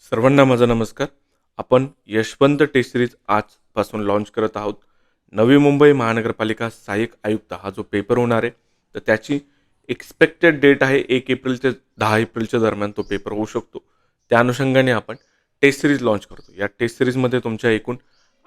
सर्वांना माझा नमस्कार. आपण यशवंत टेस्ट सिरीज आजपासून लॉन्च करत आहोत. नवी मुंबई महानगरपालिका सहाय्यक आयुक्त हा जो पेपर होणार आहे, तर त्याची एक्सपेक्टेड डेट आहे 1 एप्रिल ते 10 एप्रिलच्या दरम्यान तो पेपर होऊ शकतो. त्या अनुषंगाने आपण टेस्ट सिरीज लॉन्च करतो. या टेस्ट सिरीजमध्ये तुमच्या एकूण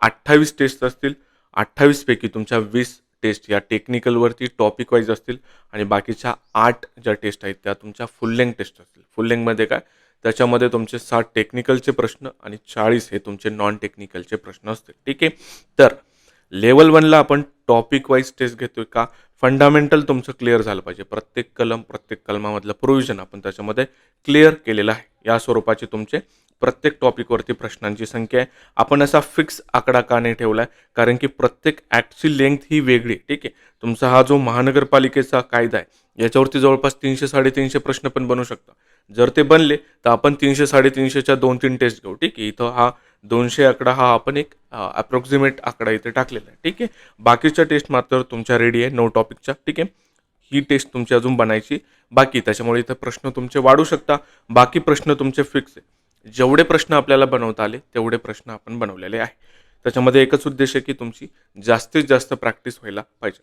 28 टेस्ट असतील. 28 पैकी तुमच्या 20 टेस्ट या टेक्निकलवरती टॉपिक वाईज असतील आणि बाकीच्या 8 ज्या टेस्ट आहेत त्या तुमच्या फुल लेंथ टेस्ट असतील. फुल लेंथमध्ये काय? त्याच्यामध्ये तुमचे 60 टेक्निकलचे प्रश्न आणि 40 हे तुमचे नॉन टेक्निकलचे प्रश्न असतील. ठीक आहे. तर लेवल 1ला आपण टॉपिक वाईज टेस्ट घेतोय का? फंडामेंटल तुमचं क्लिअर झालं पाहिजे. प्रत्येक कलमामधलं प्रोव्हिजन आपण त्याच्यामध्ये क्लिअर केलेलं आहे. या स्वरूपाचे तुमचे प्रत्येक टॉपिकवरती प्रश्नांची संख्या आहे. आपण असा फिक्स आकडा का नाही ठेवला आहे? कारण की प्रत्येक ॲक्टची लेंथ ही वेगळी. ठीक आहे. तुमचा हा जो महानगरपालिकेचा कायदा आहे याच्यावरती जवळपास 300-350 प्रश्न पण बनू शकतात. जर ते बनले तर आपण 300-350च्या 2-3 टेस्ट घेऊ. ठीक आहे. इथं हा 200 आकडा हा आपण एक अप्रॉक्सिमेट आकडा इथे टाकलेला आहे. ठीक आहे. बाकीच्या टेस्ट मात्र तुमच्या रेडी आहे 9 टॉपिकच्या. ठीक आहे. ही टेस्ट तुमची अजून बनायची बाकी. त्याच्यामुळे इथं प्रश्न तुमचे वाढू शकता. बाकी प्रश्न तुमचे फिक्स आहे. जेवढे प्रश्न आपल्याला बनवता आले तेवढे प्रश्न आपण बनवलेले आहे. त्याच्यामध्ये एकच उद्देश आहे की तुमची जास्तीत जास्त प्रॅक्टिस व्हायला पाहिजे.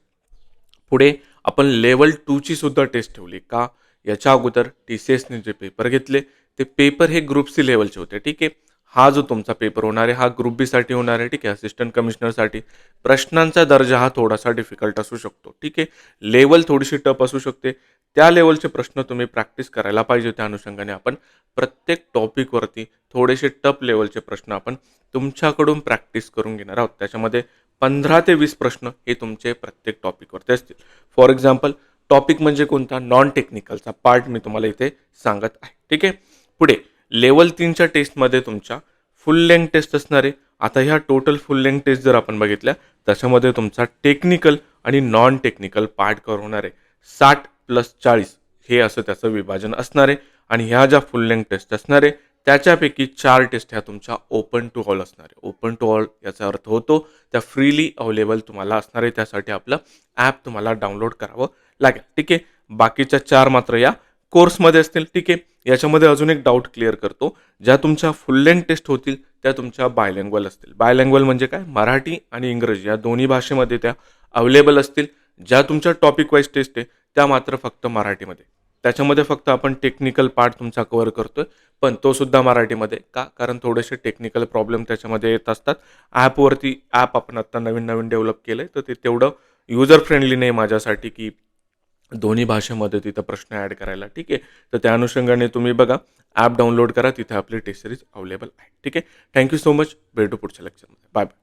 पुढे आपण लेवल 2ची सुद्धा टेस्ट ठेवली का? याच्या अगोदर TCSने जे पेपर घेतले ते पेपर हे ग्रुप सी लेवलचे होते. ठीक आहे. हा जो तुमचा पेपर होणार आहे हा ग्रुप बी साठी होणार आहे. ठीक आहे. असिस्टंट कमिशनरसाठी प्रश्नांचा दर्जा हा थोडासा डिफिकल्ट असू शकतो. ठीक आहे. लेवल थोडीशी टफ असू शकते. त्या लेवलचे प्रश्न तुम्ही प्रॅक्टिस करायला पाहिजे. त्या अनुषंगाने आपण प्रत्येक टॉपिकवरती थोडेसे टफ लेवलचे प्रश्न आपण तुमच्याकडून प्रॅक्टिस करून घेणार आहोत. त्याच्यामध्ये 15 ते 20 प्रश्न हे तुमचे प्रत्येक टॉपिकवरती असतील. फॉर एक्झाम्पल टॉपिक म्हणजे कोणता? नॉन टेक्निकलचा पार्ट मी तुम्हाला इथे सांगत आहे. ठीक आहे. पुढे लेवल 3च्या टेस्टमध्ये तुमच्या फुल लेंथ टेस्ट असणार आहे. आता ह्या टोटल फुल लेंथ टेस्ट जर आपण बघितल्या त्याच्यामध्ये तुमचा टेक्निकल आणि नॉन टेक्निकल पार्ट कव्हर होणार आहे. 60+40 हे असं त्याचं विभाजन असणार आहे. आणि ह्या ज्या फुल लेंथ टेस्ट असणार आहे त्याच्यापैकी 4 टेस्ट ह्या तुमच्या ओपन टू ऑल असणार आहे. ओपन टू ऑल याचा अर्थ होतो त्या फ्रीली अवेलेबल तुम्हाला असणार आहे. त्यासाठी आपलं ॲप तुम्हाला डाउनलोड करावं लागेल. ठीक आहे. बाकीच्या 4 मात्र या कोर्समध्ये असतील. ठीक आहे. याच्यामध्ये अजून एक डाऊट क्लिअर करतो. ज्या तुमच्या फुल लेंथ टेस्ट होतील त्या तुमच्या बायलँग्वेल असतील. बायलँग्वेल म्हणजे काय? मराठी आणि इंग्रजी या दोन्ही भाषेमध्ये त्या अवेलेबल असतील. ज्या तुमच्या टॉपिक वाईज टेस्ट आहे त्या मात्र फक्त मराठीमध्ये. त्याच्यामध्ये फक्त आपण टेक्निकल पार्ट तुमचा कव्हर करतोय पण तो सुद्धा मराठीमध्ये का? कारण थोडेसे टेक्निकल प्रॉब्लेम त्याच्यामध्ये येत असतात. ॲपवरती ॲप आपण आता नवीन डेव्हलप केलं आहे तर ते तेवढं युजर फ्रेंडली नाही माझ्यासाठी की दोन्ही भाषेमध्ये तिथं प्रश्न ॲड करायला. ठीक आहे. तर त्या अनुषंगाने तुम्ही बघा ॲप डाउनलोड करा. तिथे आपली टेस्ट सिरीज अवेलेबल आहे. ठीक आहे. Thank you so much. भेटू पुढच्या लेक्चरमध्ये. Bye bye.